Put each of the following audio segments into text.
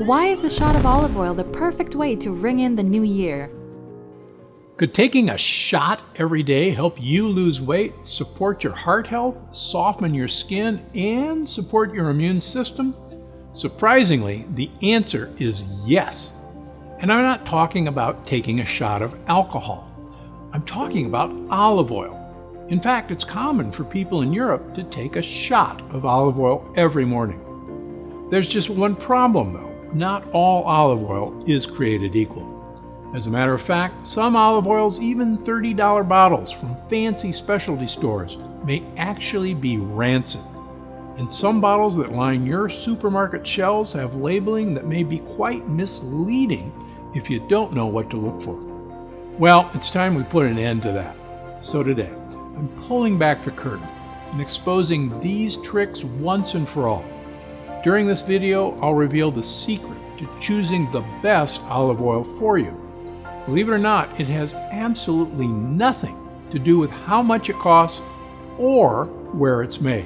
Why is a shot of olive oil the perfect way to ring in the new year? Could taking a shot every day help you lose weight, support your heart health, soften your skin, and support your immune system? Surprisingly, the answer is yes. And I'm not talking about taking a shot of alcohol. I'm talking about olive oil. In fact, it's common for people in Europe to take a shot of olive oil every morning. There's just one problem though. Not all olive oil is created equal. As a matter of fact, some olive oils, even $30 bottles from fancy specialty stores, may actually be rancid. And some bottles that line your supermarket shelves have labeling that may be quite misleading if you don't know what to look for. Well, it's time we put an end to that. So today, I'm pulling back the curtain and exposing these tricks once and for all. During this video, I'll reveal the secret to choosing the best olive oil for you. Believe it or not, it has absolutely nothing to do with how much it costs or where it's made.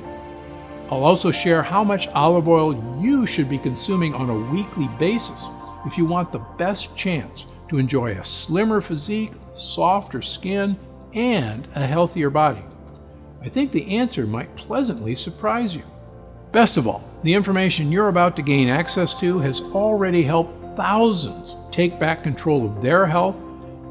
I'll also share how much olive oil you should be consuming on a weekly basis if you want the best chance to enjoy a slimmer physique, softer skin, and a healthier body. I think the answer might pleasantly surprise you. Best of all, the information you're about to gain access to has already helped thousands take back control of their health,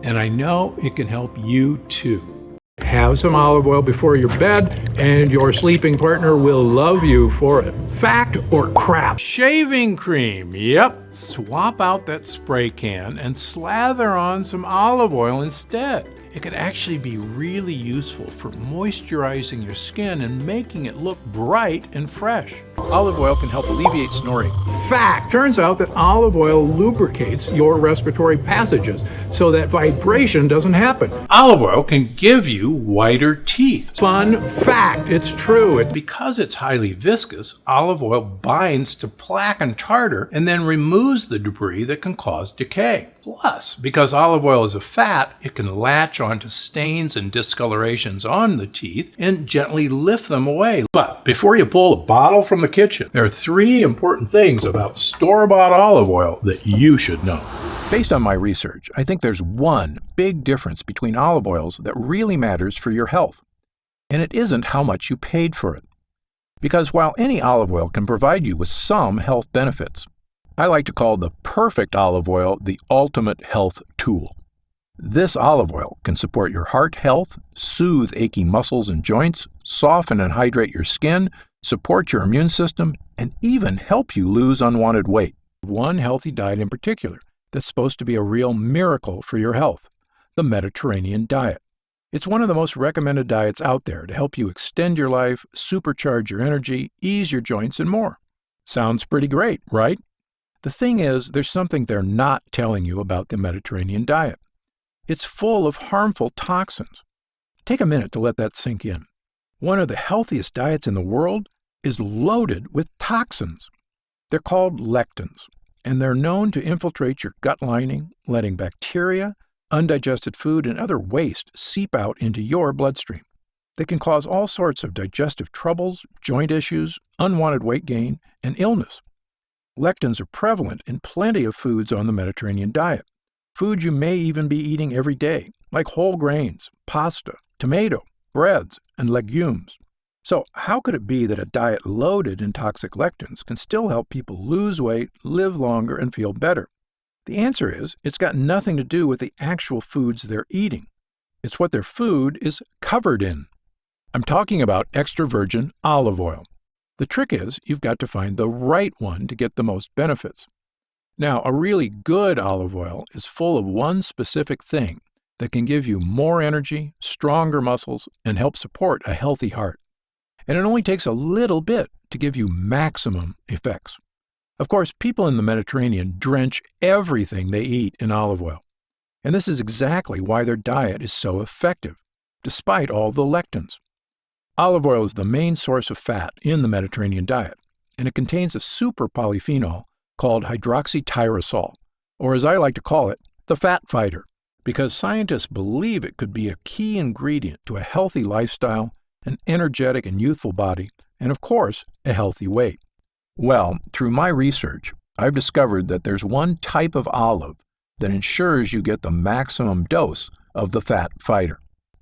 and I know it can help you too. Have some olive oil before your bed, and your sleeping partner will love you for it. Fact or crap? Shaving cream, yep. Swap out that spray can and slather on some olive oil instead. It can actually be really useful for moisturizing your skin and making it look bright and fresh. Olive oil can help alleviate snoring. Fact! Turns out that olive oil lubricates your respiratory passages so that vibration doesn't happen. Olive oil can give you whiter teeth. Fun fact! It's true. Because it's highly viscous, olive oil binds to plaque and tartar and then removes the debris that can cause decay. Plus, because olive oil is a fat, it can latch onto stains and discolorations on the teeth and gently lift them away. But before you pull a bottle from the kitchen, there are 3 important things about store-bought olive oil that you should know. Based on my research, I think there's one big difference between olive oils that really matters for your health, and it isn't how much you paid for it. Because while any olive oil can provide you with some health benefits, I like to call the perfect olive oil the ultimate health tool. This olive oil can support your heart health, soothe achy muscles and joints, soften and hydrate your skin, support your immune system, and even help you lose unwanted weight. One healthy diet in particular that's supposed to be a real miracle for your health: the Mediterranean diet. It's one of the most recommended diets out there to help you extend your life, supercharge your energy, ease your joints, and more. Sounds pretty great, right? The thing is, there's something they're not telling you about the Mediterranean diet. It's full of harmful toxins. Take a minute to let that sink in. One of the healthiest diets in the world is loaded with toxins. They're called lectins, and they're known to infiltrate your gut lining, letting bacteria, undigested food, and other waste seep out into your bloodstream. They can cause all sorts of digestive troubles, joint issues, unwanted weight gain, and illness. Lectins are prevalent in plenty of foods on the Mediterranean diet. Foods you may even be eating every day, like whole grains, pasta, tomato, breads, and legumes. So how could it be that a diet loaded in toxic lectins can still help people lose weight, live longer, and feel better? The answer is, it's got nothing to do with the actual foods they're eating. It's what their food is covered in. I'm talking about extra virgin olive oil. The trick is, you've got to find the right one to get the most benefits. Now, a really good olive oil is full of one specific thing that can give you more energy, stronger muscles, and help support a healthy heart. And it only takes a little bit to give you maximum effects. Of course, people in the Mediterranean drench everything they eat in olive oil. And this is exactly why their diet is so effective, despite all the lectins. Olive oil is the main source of fat in the Mediterranean diet, and it contains a super polyphenol called hydroxytyrosol, or as I like to call it, the fat fighter, because scientists believe it could be a key ingredient to a healthy lifestyle, an energetic and youthful body, and of course, a healthy weight. Well, through my research, I've discovered that there's one type of olive that ensures you get the maximum dose of the fat fighter.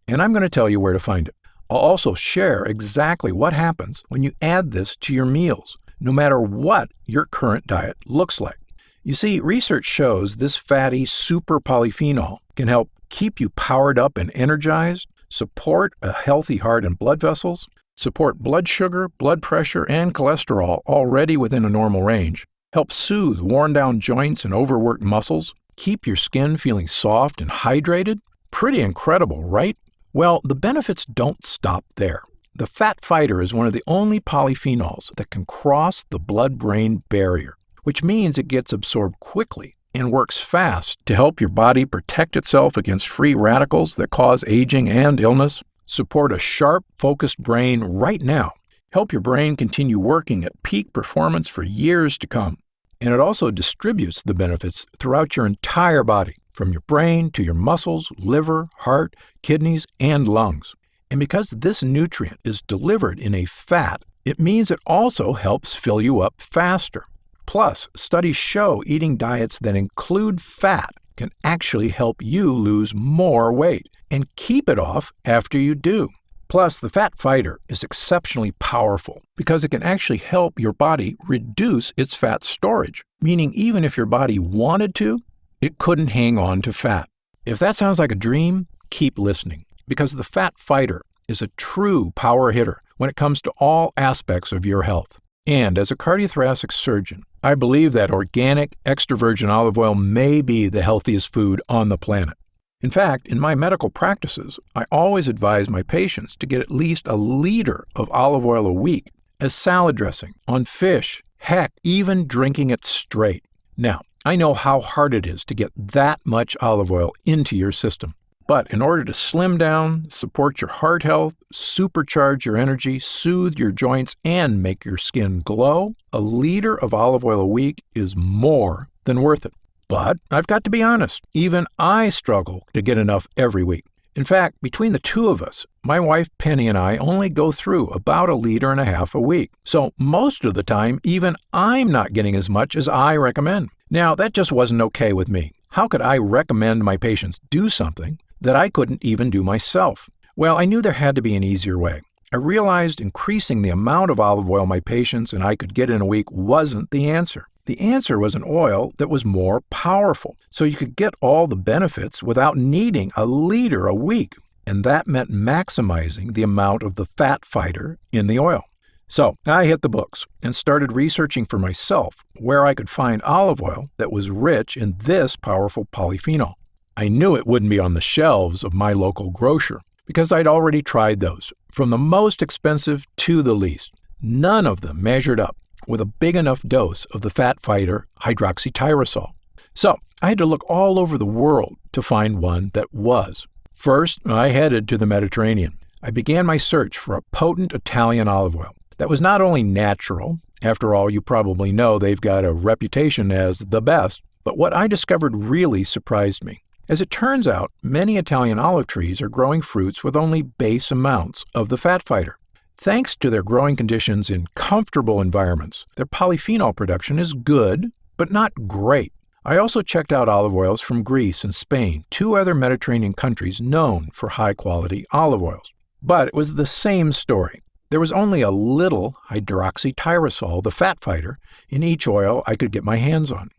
And I'm going to tell you where to find it. I'll also share exactly what happens when you add this to your meals, no matter what your current diet looks like. You see, research shows this fatty super polyphenol can help keep you powered up and energized, support a healthy heart and blood vessels, support blood sugar, blood pressure, and cholesterol already within a normal range, help soothe worn-down joints and overworked muscles, keep your skin feeling soft and hydrated. Pretty incredible, right? Well, the benefits don't stop there. The fat fighter is one of the only polyphenols that can cross the blood-brain barrier, which means it gets absorbed quickly and works fast to help your body protect itself against free radicals that cause aging and illness, support a sharp, focused brain right now, help your brain continue working at peak performance for years to come. And it also distributes the benefits throughout your entire body, from your brain to your muscles, liver, heart, kidneys, and lungs. And because this nutrient is delivered in a fat, it means it also helps fill you up faster. Plus, studies show eating diets that include fat can actually help you lose more weight and keep it off after you do. Plus, the fat fighter is exceptionally powerful because it can actually help your body reduce its fat storage, meaning even if your body wanted to, it couldn't hang on to fat. If that sounds like a dream, keep listening, because the fat fighter is a true power hitter when it comes to all aspects of your health. And as a cardiothoracic surgeon, I believe that organic extra virgin olive oil may be the healthiest food on the planet. In fact, in my medical practices, I always advise my patients to get at least a liter of olive oil a week as salad dressing, on fish, heck, even drinking it straight. Now, I know how hard it is to get that much olive oil into your system. But in order to slim down, support your heart health, supercharge your energy, soothe your joints, and make your skin glow, a liter of olive oil a week is more than worth it. But I've got to be honest, even I struggle to get enough every week. In fact, between the two of us, my wife Penny and I only go through about 1.5 liters a week. So most of the time, even I'm not getting as much as I recommend. Now, that just wasn't okay with me. How could I recommend my patients do something that I couldn't even do myself? Well, I knew there had to be an easier way. I realized increasing the amount of olive oil my patients and I could get in a week wasn't the answer. The answer was an oil that was more powerful, so you could get all the benefits without needing 1 liter a week. And that meant maximizing the amount of the fat fighter in the oil. So I hit the books and started researching for myself where I could find olive oil that was rich in this powerful polyphenol. I knew it wouldn't be on the shelves of my local grocer because I'd already tried those, from the most expensive to the least. None of them measured up with a big enough dose of the fat fighter hydroxytyrosol. So I had to look all over the world to find one that was. First, I headed to the Mediterranean. I began my search for a potent Italian olive oil that was not only natural, after all, you probably know they've got a reputation as the best, but what I discovered really surprised me. As it turns out, many Italian olive trees are growing fruits with only base amounts of the fat fighter. Thanks to their growing conditions in comfortable environments, their polyphenol production is good, but not great. I also checked out olive oils from Greece and Spain, 2 other Mediterranean countries known for high-quality olive oils. But it was the same story. There was only a little hydroxytyrosol, the fat fighter, in each oil I could get my hands on.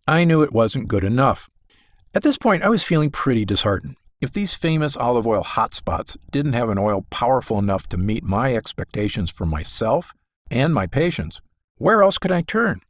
I knew it wasn't good enough. At this point, I was feeling pretty disheartened. If these famous olive oil hotspots didn't have an oil powerful enough to meet my expectations for myself and my patients, where else could I turn?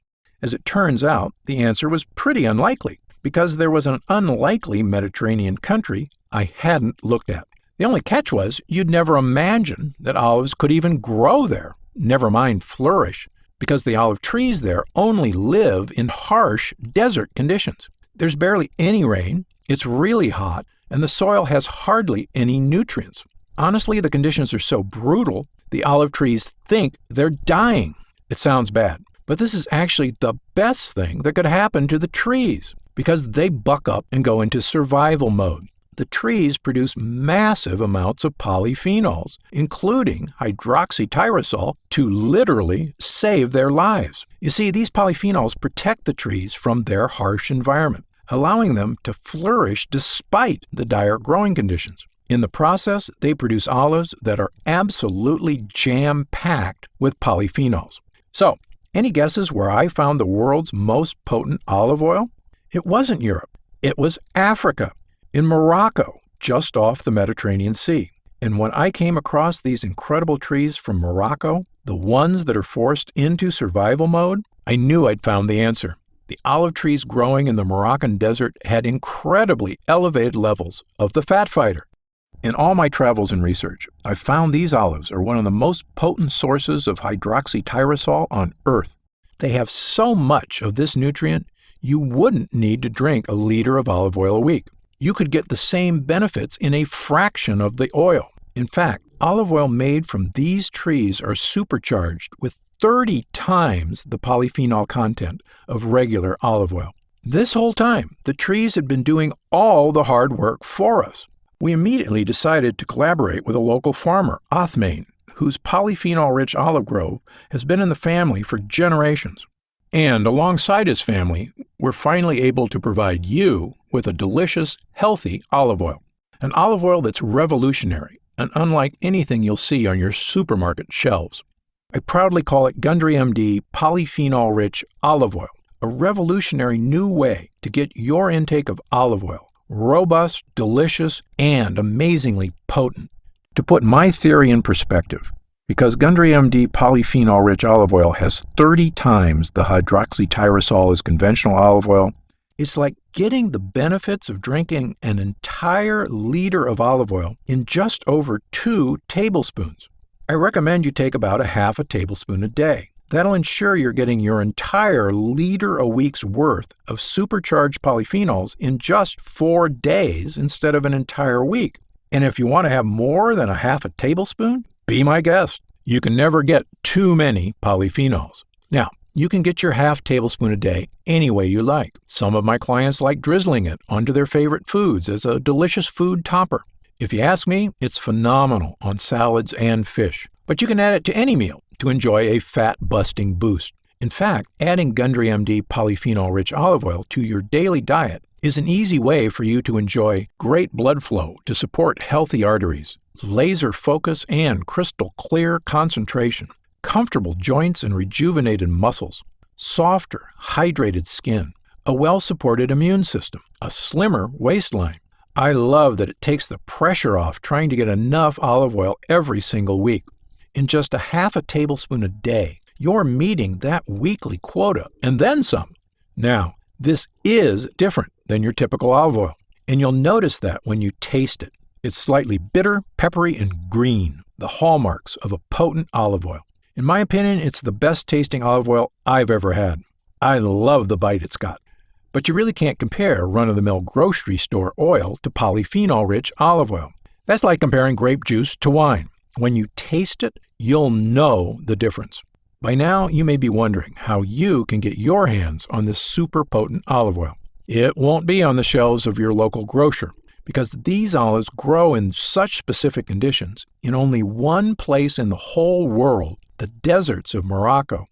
As it turns out, the answer was pretty unlikely, because there was an unlikely Mediterranean country I hadn't looked at. The only catch was you'd never imagine that olives could even grow there, never mind flourish, because the olive trees there only live in harsh desert conditions. There's barely any rain, it's really hot, and the soil has hardly any nutrients. Honestly, the conditions are so brutal, the olive trees think they're dying. It sounds bad, but this is actually the best thing that could happen to the trees, because they buck up and go into survival mode. the trees produce massive amounts of polyphenols, including hydroxytyrosol, to literally save their lives. You see, these polyphenols protect the trees from their harsh environment, allowing them to flourish despite the dire growing conditions. In the process, they produce olives that are absolutely jam-packed with polyphenols. So, any guesses where I found the world's most potent olive oil? It wasn't Europe. It was Africa, in Morocco, just off the Mediterranean Sea. And when I came across these incredible trees from Morocco, the ones that are forced into survival mode, I knew I'd found the answer. The olive trees growing in the Moroccan desert had incredibly elevated levels of the fat fighter. In all my travels and research, I've found these olives are one of the most potent sources of hydroxytyrosol on Earth. They have so much of this nutrient, you wouldn't need to drink a liter of olive oil a week. You could get the same benefits in a fraction of the oil. In fact, olive oil made from these trees are supercharged with 30 times the polyphenol content of regular olive oil. This whole time, the trees had been doing all the hard work for us. We immediately decided to collaborate with a local farmer, Othmane, whose polyphenol-rich olive grove has been in the family for generations. And alongside his family, we're finally able to provide you with a delicious, healthy olive oil. An olive oil that's revolutionary and unlike anything you'll see on your supermarket shelves. I proudly call it Gundry MD Polyphenol-Rich Olive Oil, a revolutionary new way to get your intake of olive oil. Robust, delicious, and amazingly potent. To put my theory in perspective, because Gundry MD Polyphenol-Rich Olive Oil has 30 times the hydroxytyrosol as conventional olive oil, it's like getting the benefits of drinking an entire liter of olive oil in just over 2 tablespoons. I recommend you take about a half a tablespoon a day. That'll ensure you're getting your entire liter a week's worth of supercharged polyphenols in just 4 days instead of an entire week. And if you want to have more than a half a tablespoon, be my guest. You can never get too many polyphenols. Now, you can get your half tablespoon a day any way you like. Some of my clients like drizzling it onto their favorite foods as a delicious food topper. If you ask me, it's phenomenal on salads and fish. But you can add it to any meal to enjoy a fat-busting boost. In fact, adding Gundry MD Polyphenol-Rich Olive Oil to your daily diet is an easy way for you to enjoy great blood flow to support healthy arteries, laser focus and crystal clear concentration, comfortable joints and rejuvenated muscles, softer, hydrated skin, a well-supported immune system, a slimmer waistline. I love that it takes the pressure off trying to get enough olive oil every single week. In just a half a tablespoon a day, you're meeting that weekly quota and then some. Now, this is different than your typical olive oil, and you'll notice that when you taste it. It's slightly bitter, peppery, and green, the hallmarks of a potent olive oil. In my opinion, it's the best tasting olive oil I've ever had. I love the bite it's got. But you really can't compare run-of-the-mill grocery store oil to polyphenol-rich olive oil. That's like comparing grape juice to wine. When you taste it, you'll know the difference. By now, you may be wondering how you can get your hands on this super potent olive oil. It won't be on the shelves of your local grocer, because these olives grow in such specific conditions in only one place in the whole world, the deserts of Morocco.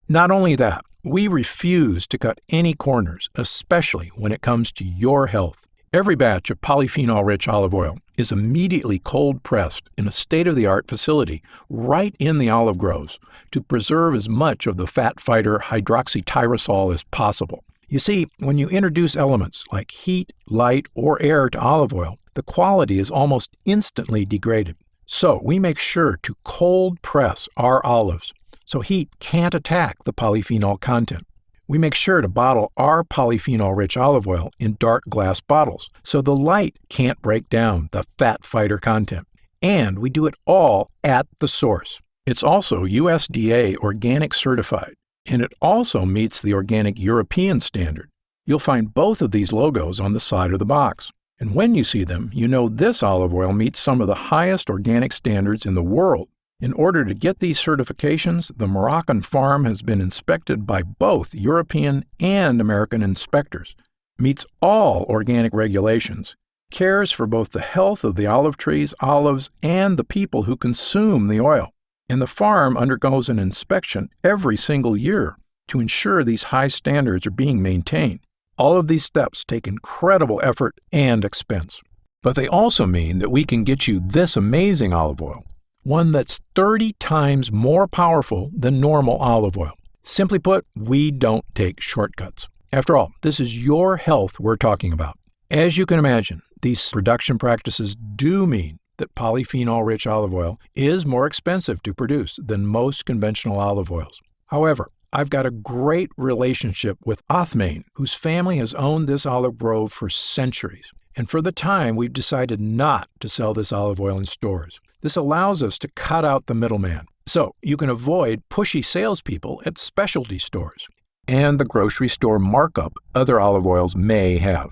Not only that, we refuse to cut any corners, especially when it comes to your health. Every batch of polyphenol-rich olive oil is immediately cold-pressed in a state-of-the-art facility right in the olive groves to preserve as much of the fat fighter hydroxytyrosol as possible. You see, when you introduce elements like heat, light, or air to olive oil, the quality is almost instantly degraded. So we make sure to cold press our olives so heat can't attack the polyphenol content. We make sure to bottle our polyphenol-rich olive oil in dark glass bottles so the light can't break down the fat fighter content. And we do it all at the source. It's also USDA organic certified, and it also meets the organic European standard. You'll find both of these logos on the side of the box. And when you see them, you know this olive oil meets some of the highest organic standards in the world. In order to get these certifications, the Moroccan farm has been inspected by both European and American inspectors, meets all organic regulations, cares for both the health of the olive trees, olives, and the people who consume the oil. And the farm undergoes an inspection every single year to ensure these high standards are being maintained. All of these steps take incredible effort and expense. But they also mean that we can get you this amazing olive oil, one that's 30 times more powerful than normal olive oil. Simply put, we don't take shortcuts. After all, this is your health we're talking about. As you can imagine, these production practices do mean that polyphenol-rich olive oil is more expensive to produce than most conventional olive oils. However, I've got a great relationship with Othmane, whose family has owned this olive grove for centuries. And for the time, we've decided not to sell this olive oil in stores. This allows us to cut out the middleman, so you can avoid pushy salespeople at specialty stores and the grocery store markup other olive oils may have.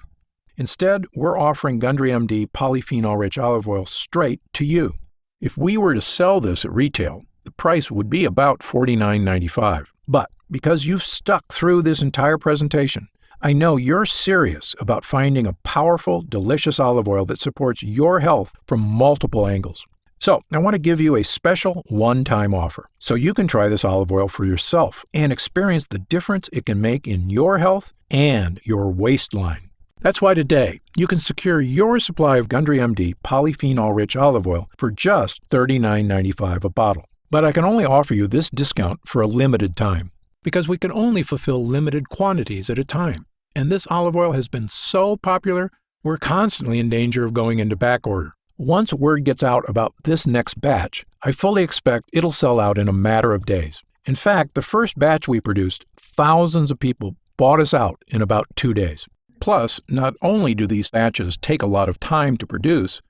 Instead, we're offering Gundry MD polyphenol-rich olive oil straight to you. If we were to sell this at retail, the price would be about $49.95. But because you've stuck through this entire presentation, I know you're serious about finding a powerful, delicious olive oil that supports your health from multiple angles. So I want to give you a special one-time offer so you can try this olive oil for yourself and experience the difference it can make in your health and your waistline. That's why today you can secure your supply of Gundry MD polyphenol-rich olive oil for just $39.95 a bottle. But I can only offer you this discount for a limited time because we can only fulfill limited quantities at a time. And this olive oil has been so popular, we're constantly in danger of going into back order. Once word gets out about this next batch, I fully expect it'll sell out in a matter of days. In fact, the first batch we produced, thousands of people bought us out in about 2 days. Plus, not only do these batches take a lot of time to produce,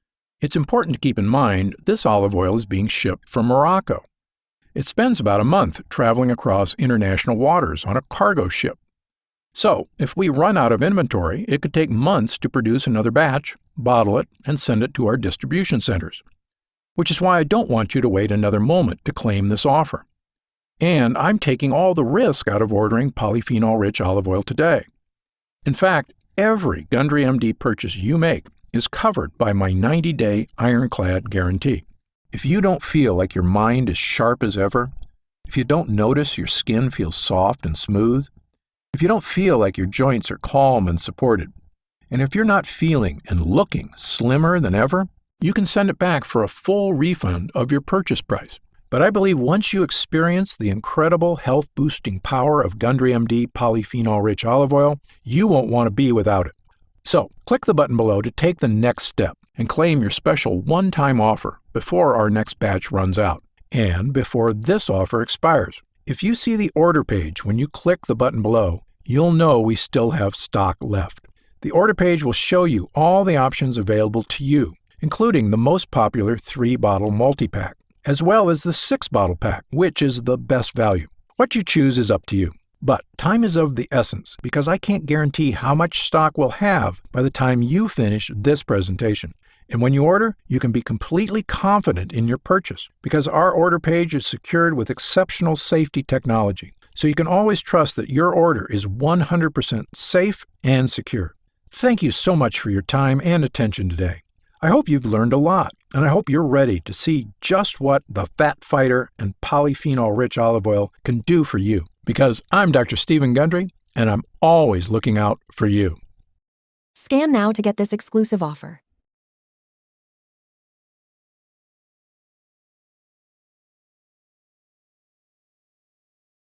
it's important to keep in mind this olive oil is being shipped from Morocco. It spends about a month traveling across international waters on a cargo ship. So, if we run out of inventory, it could take months to produce another batch, bottle it, and send it to our distribution centers. Which is why I don't want you to wait another moment to claim this offer. And I'm taking all the risk out of ordering polyphenol-rich olive oil today. In fact, every Gundry MD purchase you make is covered by my 90-day ironclad guarantee. If you don't feel like your mind is sharp as ever, if you don't notice your skin feels soft and smooth, if you don't feel like your joints are calm and supported, and if you're not feeling and looking slimmer than ever, you can send it back for a full refund of your purchase price. But I believe once you experience the incredible health-boosting power of Gundry MD polyphenol-rich olive oil, you won't want to be without it. So, click the button below to take the next step and claim your special one-time offer before our next batch runs out and before this offer expires. If you see the order page when you click the button below, you'll know we still have stock left. The order page will show you all the options available to you, including the most popular 3-bottle multi-pack, as well as the 6-bottle pack, which is the best value. What you choose is up to you. But time is of the essence because I can't guarantee how much stock we'll have by the time you finish this presentation. And when you order, you can be completely confident in your purchase because our order page is secured with exceptional safety technology. So you can always trust that your order is 100% safe and secure. Thank you so much for your time and attention today. I hope you've learned a lot, and I hope you're ready to see just what the Fat Fighter and polyphenol-rich olive oil can do for you. Because I'm Dr. Stephen Gundry, and I'm always looking out for you. Scan now to get this exclusive offer.